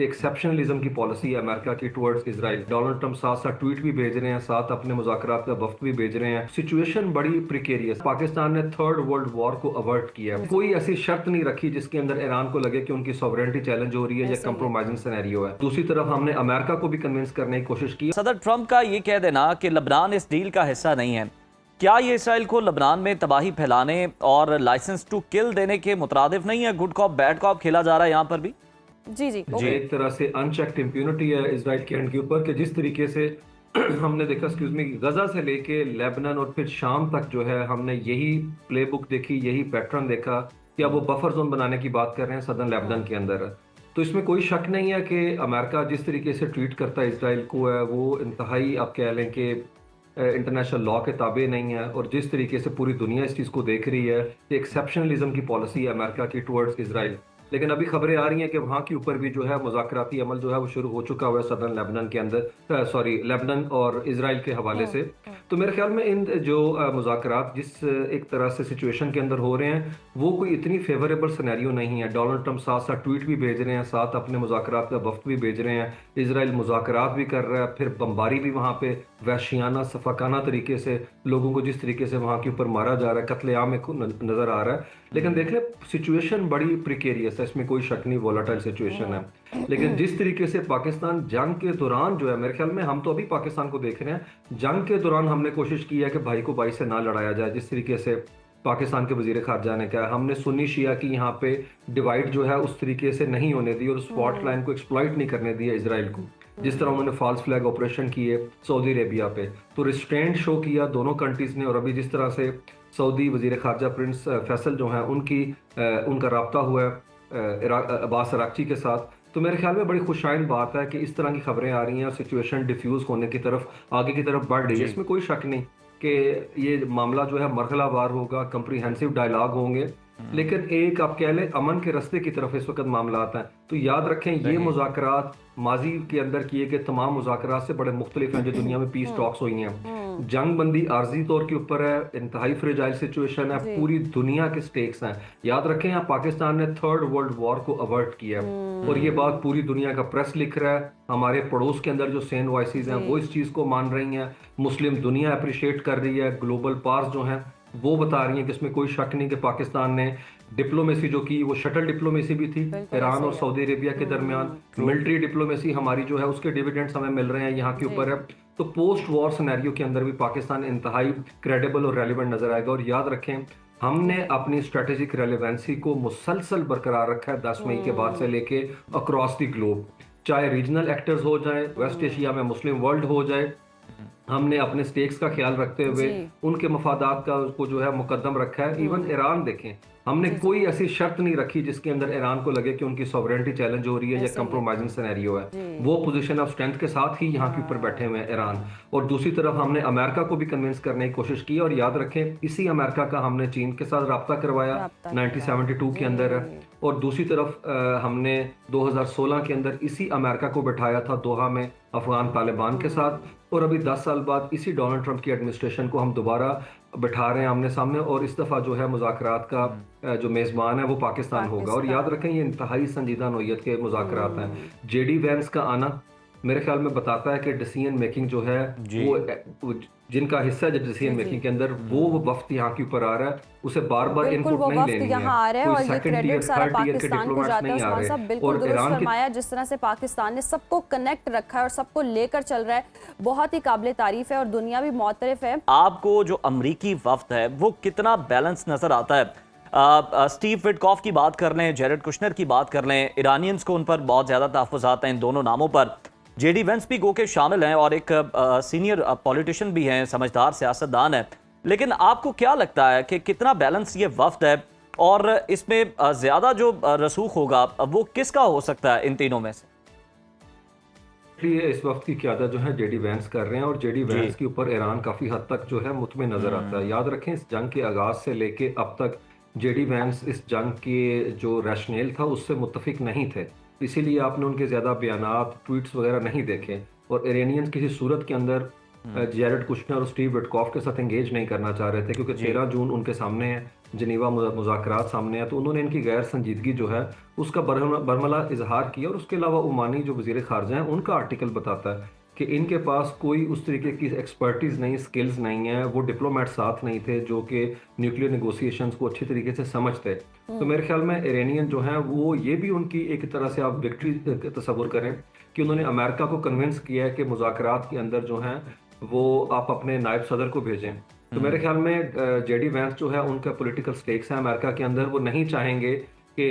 Exceptionalism की policy है America की टुवर्ड्स इजराइल। डोनाल्ड ट्रंप साथ साथ ट्वीट भी भेज रहे हैं, साथ अपने मुज़ाकरात का वक्त भी भेज रहे हैं। सिचुएशन बड़ी प्रिकेरियस। पाकिस्तान ने थर्ड वर्ल्ड वॉर को अवर्ट किया है। कोई ऐसी शर्त नहीं रखी जिसके अंदर ईरान को लगे कि उनकी सॉवरेनिटी चैलेंज हो रही है या कंप्रोमाइजिंग सिनेरियो है। दूसरी तरफ हमने अमेरिका को भी कन्विंस करने की कोशिश की। सदर ट्रंप का ये कह देना कि लबनान इस डील का हिस्सा नहीं है, क्या ये इसराइल को लबनान में तबाही फैलाने और लाइसेंस टू किल देने के मुतरादिफ नहीं है? गुड कॉप बैड कॉप खेला जा रहा है यहाँ पर भी। जी जी जी, एक तरह से अनचेक्ड इम्प्यूनिटी है इसराइल के एंड के ऊपर कि जिस तरीके से हमने देखा एक्सक्यूज मी गजा से लेके लेबनान और फिर शाम तक जो है हमने यही प्लेबुक देखी, यही पैटर्न देखा कि अब वो बफर जोन बनाने की बात कर रहे हैं सदर्न लेबनान के अंदर। तो इसमें कोई शक नहीं है कि अमेरिका जिस तरीके से ट्रीट करता है इसराइल को है वो इंतहाई आप कह लें कि इंटरनेशनल लॉ के ताबे नहीं है। और जिस तरीके से पूरी दुनिया इस चीज़ को देख रही है कि एक्सेप्शनलिज्म की पॉलिसी है अमेरिका की टुवर्ड्स इसराइल। लेकिन अभी खबरें आ रही हैं कि वहाँ के ऊपर भी जो है मुज़ाकराती अमल जो है वो शुरू हो चुका हुआ है सदर्न लेबनान के अंदर, सॉरी लेबनान और इसराइल के हवाले से। तो मेरे ख्याल में इन जो मुज़ाकरात जिस एक तरह से सिचुएशन के अंदर हो रहे हैं वो कोई इतनी फेवरेबल सिनेरियो नहीं है। डोनाल्ड ट्रंप साथ साथ ट्वीट भी भेज रहे हैं, साथ अपने मुज़ाकरात का वक्त भी भेज रहे हैं। इसराइल मुज़ाकरात भी कर रहा है, फिर बमबारी भी वहाँ पे वहशियाना सफाकाना तरीके से लोगों को जिस तरीके से वहाँ के ऊपर मारा जा रहा है, कत्लेआम नज़र आ रहा है। लेकिन देख ले सिचुएशन बड़ी प्रिकेरियस है, इसमें कोई शक नहीं, वोलाटाइल सिचुएशन है। लेकिन जिस तरीके से पाकिस्तान जंग के दौरान जो है, मेरे ख्याल में हम तो अभी पाकिस्तान को देख रहे हैं, जंग के दौरान हमने कोशिश की है कि भाई को भाई से ना लड़ाया जाए। जिस तरीके से पाकिस्तान के वजीर खारजा ने कहा, हमने सुन्नी शिया की यहाँ पे डिवाइड जो है उस तरीके से नहीं होने दी और स्पॉट लाइन को एक्सप्लॉइट नहीं करने दिया इसराइल को। जिस तरह उन्होंने फॉल्स फ्लैग ऑपरेशन किए सऊदी अरेबिया पे, तो रिस्ट्रेंट शो किया दोनों कंट्रीज ने। और अभी जिस तरह से सऊदी वजीर खारजा प्रिंस फैसल जो हैं उनका रब्ता हुआ है अब्बास अरागची के साथ, तो मेरे ख्याल में बड़ी खुशाइन बात है कि इस तरह की खबरें आ रही हैं और सिचुएशन डिफ्यूज होने की तरफ आगे की तरफ बढ़ रही है। इसमें कोई शक नहीं कि ये मामला जो है मरहलावार होगा, कंप्रीहेंसिव डायलॉग होंगे। लेकिन एक आप कह लें अमन के रास्ते की तरफ इस वक्त मामला आता है। तो याद रखें ये मुज़ाकरात माजी के अंदर किए गए तमाम मुज़ाकरात से बड़े मुख्तलिफ हैं जो दुनिया में पीस टॉक्स हुई हैं। जंग बंदी आर्जी तौर के ऊपर है, इंतहाई फ्रेजाइल सिचुएशन है, पूरी दुनिया के स्टेक्स हैं। याद रखें यहाँ पाकिस्तान ने थर्ड वर्ल्ड वॉर को अवर्ट किया है और ये बात पूरी दुनिया का प्रेस लिख रहा है। हमारे पड़ोस के अंदर जो सेन वॉइसेस हैं वो इस चीज़ को मान रही हैं, मुस्लिम दुनिया अप्रिशिएट कर रही है, ग्लोबल पावर्स जो हैं वो बता रही हैं कि इसमें कोई शक नहीं कि पाकिस्तान ने डिप्लोमेसी जो की वो शटल डिप्लोमेसी भी थी ईरान और सऊदी अरेबिया के दरमियान। मिलिट्री डिप्लोमेसी हमारी जो है उसके डिविडेंड्स हमें मिल रहे हैं यहाँ के ऊपर है। तो पोस्ट वॉर सिनेरियो के अंदर भी पाकिस्तान इंतहाई क्रेडिबल और रेलिवेंट नजर आएगा। और याद रखें हमने अपनी स्ट्रेटेजिक रेलिवेंसी को मुसलसल बरकरार रखा है 10 मई के बाद से लेके अक्रॉस द ग्लोब, चाहे रीजनल एक्टर्स हो जाए, वेस्ट एशिया में मुस्लिम वर्ल्ड हो जाए। हमने अपने स्टेक्स का ख्याल रखते हुए उनके मफादात का उसको जो है मुकद्दम रखा है। इवन ईरान देखें, हमने कोई ऐसी शर्त नहीं रखी जिसके अंदर ईरान को लगे कि उनकी सॉवरेनिटी चैलेंज हो रही है या कंप्रोमाइजिंग सिनेरियो है। वो पोजीशन ऑफ स्ट्रेंथ के साथ ही यहाँ के ऊपर बैठे हुए हैं ईरान। और दूसरी तरफ हमने अमेरिका को भी कन्विंस करने की कोशिश की। और याद रखें इसी अमेरिका का हमने चीन के साथ रब्ता करवाया 1972 के अंदर है। और दूसरी तरफ हमने 2016 के अंदर इसी अमेरिका को बैठाया था दोहा में अफगान तालिबान के साथ। और अभी 10 साल बाद इसी डोनाल्ड ट्रंप की एडमिनिस्ट्रेशन को हम दोबारा बैठा रहे हैं आमने सामने। और इस दफ़ा जो है मुज़ाकरात का जो मेज़बान है वो पाकिस्तान होगा। और याद रखें ये इंतहाई संजीदा नौइयत के मुज़ाकरात हैं। जेडी वैंस का आना मेरे ख्याल में बताता है कि डिसीजन मेकिंग जो है वो जिनका हिस्सा है डिसीजन मेकिंग के अंदर वो वक्त यहाँ के ऊपर आ रहा है, उसे बार बार इनपुट नहीं लेनी है। यहाँ आ रहा है और ये क्रेडिट सारा पाकिस्तान को जाता है। उस्मान साहब बिल्कुल दुरुस्त फरमाया, जिस तरह से पाकिस्तान ने सबको कनेक्ट रखा है और सबको लेकर चल रहा है, बहुत ही काबिल तारीफ है और दुनिया भी मुतरफ है। आपको जो अमरीकी वफ्द है वो कितना बैलेंस नजर आता है? स्टीव विटकॉफ की बात कर लें, जेरेड कुशनर की बात कर लें, ईरानियंस को उन पर बहुत ज़्यादा तहफ़्फ़ुज़ात हैं इन दोनों नामों पर। जेडी वेंस भी गो के शामिल हैं और एक सीनियर पॉलिटिशियन भी हैं, समझदार सियासतदान है। लेकिन आपको क्या लगता है कि कितना बैलेंस ये वफ्द है और इसमें ज़्यादा जो रसूख होगा वो किसका हो सकता है इन तीनों में से? इस वक्त की क़यादत जो है जेडी वैंस कर रहे हैं और जेडी वैंस के ऊपर ईरान काफ़ी हद तक जो है मुतमिन नज़र आता है। याद रखें इस जंग के आगाज़ से लेके अब तक जेडी वैंस इस जंग के जो रैशनल था उससे मुत्तफिक नहीं थे, इसीलिए आपने उनके ज़्यादा बयानात ट्वीट्स वगैरह नहीं देखे। और इरानियंस किसी सूरत के अंदर जेरेड कुशनर और स्टीव विटकॉफ के साथ एंगेज नहीं करना चाह रहे थे क्योंकि 13 जून उनके सामने है जनीवा मुज़ाकरात सामने आए, तो उन्होंने इनकी गैर संजीदगी जो है उसका बरमला इजहार किया। और उसके अलावा ओमानी जो वज़ीर ख़ारजा हैं उनका आर्टिकल बताता है कि इनके पास कोई उस तरीके की एक्सपर्टीज़ नहीं, स्किल्स नहीं है, वो डिप्लोमेट साथ नहीं थे जो कि न्यूक्लियर नेगोशिएशंस को अच्छी तरीके से समझते। तो मेरे ख्याल में इरानियन जो हैं वो ये भी उनकी एक तरह से आप विक्ट्री तस्वुर करें कि उन्होंने अमेरिका को कन्विंस किया है कि मुज़ाकरात के अंदर जो हैं वो आप अपने नायब सदर को भेजें। तो मेरे ख्याल में जेडी वैंस जो है उनका पॉलिटिकल स्टेक्स है अमेरिका के अंदर, वो नहीं चाहेंगे कि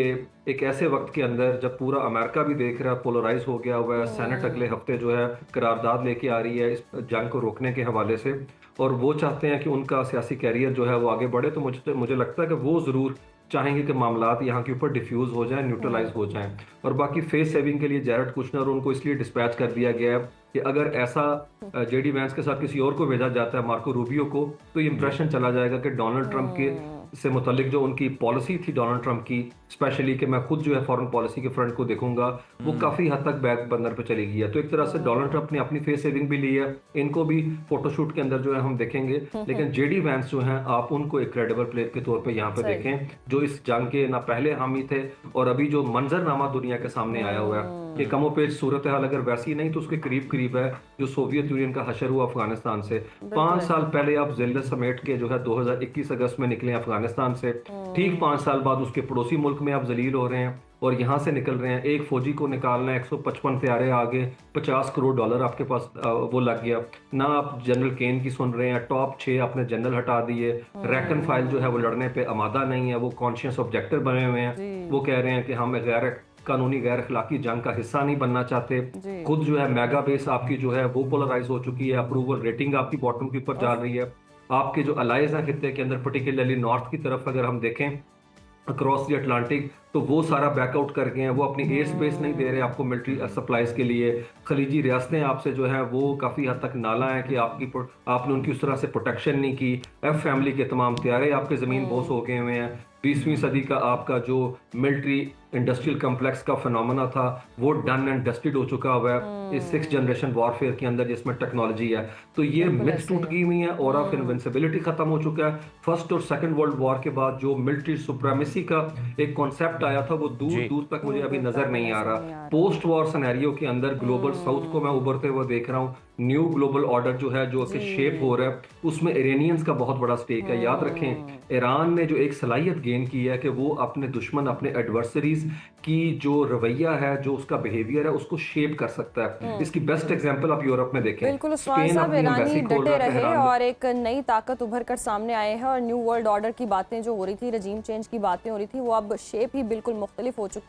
एक ऐसे वक्त के अंदर जब पूरा अमेरिका भी देख रहा है, पोलराइज हो गया हुआ है, सेनेट अगले हफ्ते जो है करारदाद लेके आ रही है इस जंग को रोकने के हवाले से, और वो चाहते हैं कि उनका सियासी कैरियर जो है वो आगे बढ़े। तो मुझे लगता है कि वो ज़रूर चाहेंगे कि मामलात यहाँ के ऊपर डिफ्यूज़ हो जाएं, न्यूट्रलाइज हो जाएं। और बाकी फेस सेविंग के लिए जैरेड कुशनर उनको इसलिए डिस्पैच कर दिया गया है कि अगर ऐसा जेडी वैंस के साथ किसी और को भेजा जाता है, मार्को रूबियो को, तो ये इंप्रेशन चला जाएगा कि डोनाल्ड ट्रंप के से मुतालिक जो उनकी पॉलिसी थी डोनाल्ड ट्रंप की, स्पेशली कि मैं खुद जो है फॉरेन पॉलिसी के फ्रंट को देखूंगा, वो काफ़ी हद तक बैक बर्नर पे चली गई है। तो एक तरह से डोनाल्ड ट्रंप ने अपनी फेस सेविंग भी ली है, इनको भी फोटोशूट के अंदर जो है हम देखेंगे। लेकिन जेडी वैंस जो हैं आप उनको एक क्रेडिबल प्लेयर के तौर पे यहाँ पे देखें, जो इस जंग के ना पहले हामी थे और अभी जो मंजरनामा दुनिया के सामने आया हुआ है कि कमोपेश सूरत हाल अगर वैसी नहीं तो उसके करीब करीब है जो सोवियत यूनियन का हशर हुआ अफगानिस्तान से। 5 साल पहले आप जिल्लत समेट के जो है 2021 अगस्त में निकले अफगानिस्तान से, ठीक 5 साल बाद उसके पड़ोसी मुल्क में आप जलील हो रहे हैं और यहाँ से निकल रहे हैं। एक फौजी को निकालना है, 155 तैयारे आगे, $50 करोड़ आपके पास वो लग गया ना। आप जनरल केन की सुन रहे हैं, टॉप 6 आपने जनरल हटा दिए, रैंक फाइल जो है वो लड़ने पे आमादा नहीं है, वो कॉन्शियस ऑब्जेक्टर बने हुए हैं। वो कह रहे हैं कि हम गैर कानूनी गैर अखलाकी जंग का हिस्सा नहीं बनना चाहते। खुद जो है मेगा बेस आपकी जो है वो पोलराइज हो चुकी है, अप्रूवल रेटिंग आपकी बॉटम के ऊपर जा रही है। आपके जो अलाइज हैं खित्ते के अंदर, पर्टिकुलरली नॉर्थ की तरफ अगर हम देखें अक्रॉस द अटलांटिक, तो वो सारा बैकआउट कर गए हैं, वो अपनी एयर स्पेस नहीं दे रहे आपको मिलिट्री सप्लाईज के लिए। खलीजी रियासतें आपसे जो है वो काफ़ी हद तक नाला है कि आपने उनकी उस तरह से प्रोटेक्शन नहीं की। एफ फैमिली के तमाम तैयारे आपके ज़मीन बोस हो गए हुए हैं। 20वीं सदी का आपका जो मिलिट्री इंडस्ट्रियल कम्प्लेक्स का फिनोमेना था वो डन एंड डस्टेड हो चुका हुआ है इस 6th जनरेशन वॉरफेयर के अंदर जिसमें टेक्नोलॉजी है। तो ये मिथ्स टूट गई हुई है और ऑफ इनविंसिबिलिटी खत्म हो चुका है। फर्स्ट और सेकंड वर्ल्ड वॉर के बाद जो मिलिट्री सुप्रीमेसी का एक कॉन्सेप्ट आया था वो दूर दूर तक मुझे अभी नजर नहीं आ रहा। पोस्ट वॉर सिनेरियो के अंदर ग्लोबल साउथ को मैं उभरते हुए देख रहा हूँ। न्यू ग्लोबल ऑर्डर जो है जो कि शेप हो रहा है उसमें इरानियंस का बहुत बड़ा स्टेक है। याद रखें ईरान ने जो एक सलाहियत गेन की है कि वो अपने दुश्मन, अपने एडवर्सरीज की जो रवैया है, जो उसका बिहेवियर है, उसको शेप कर सकता है। इसकी बेस्ट एग्जांपल आप यूरोप में देखें। बिल्कुल उस्मान साहब, ईरानी डटे रहे और एक नई ताकत उभर कर सामने आए हैं और न्यू वर्ल्ड ऑर्डर की बातें जो हो रही थी, रजीम चेंज की बातें हो रही थी, वो अब शेप ही बिल्कुल मुख्तलिफ हो चुकी है।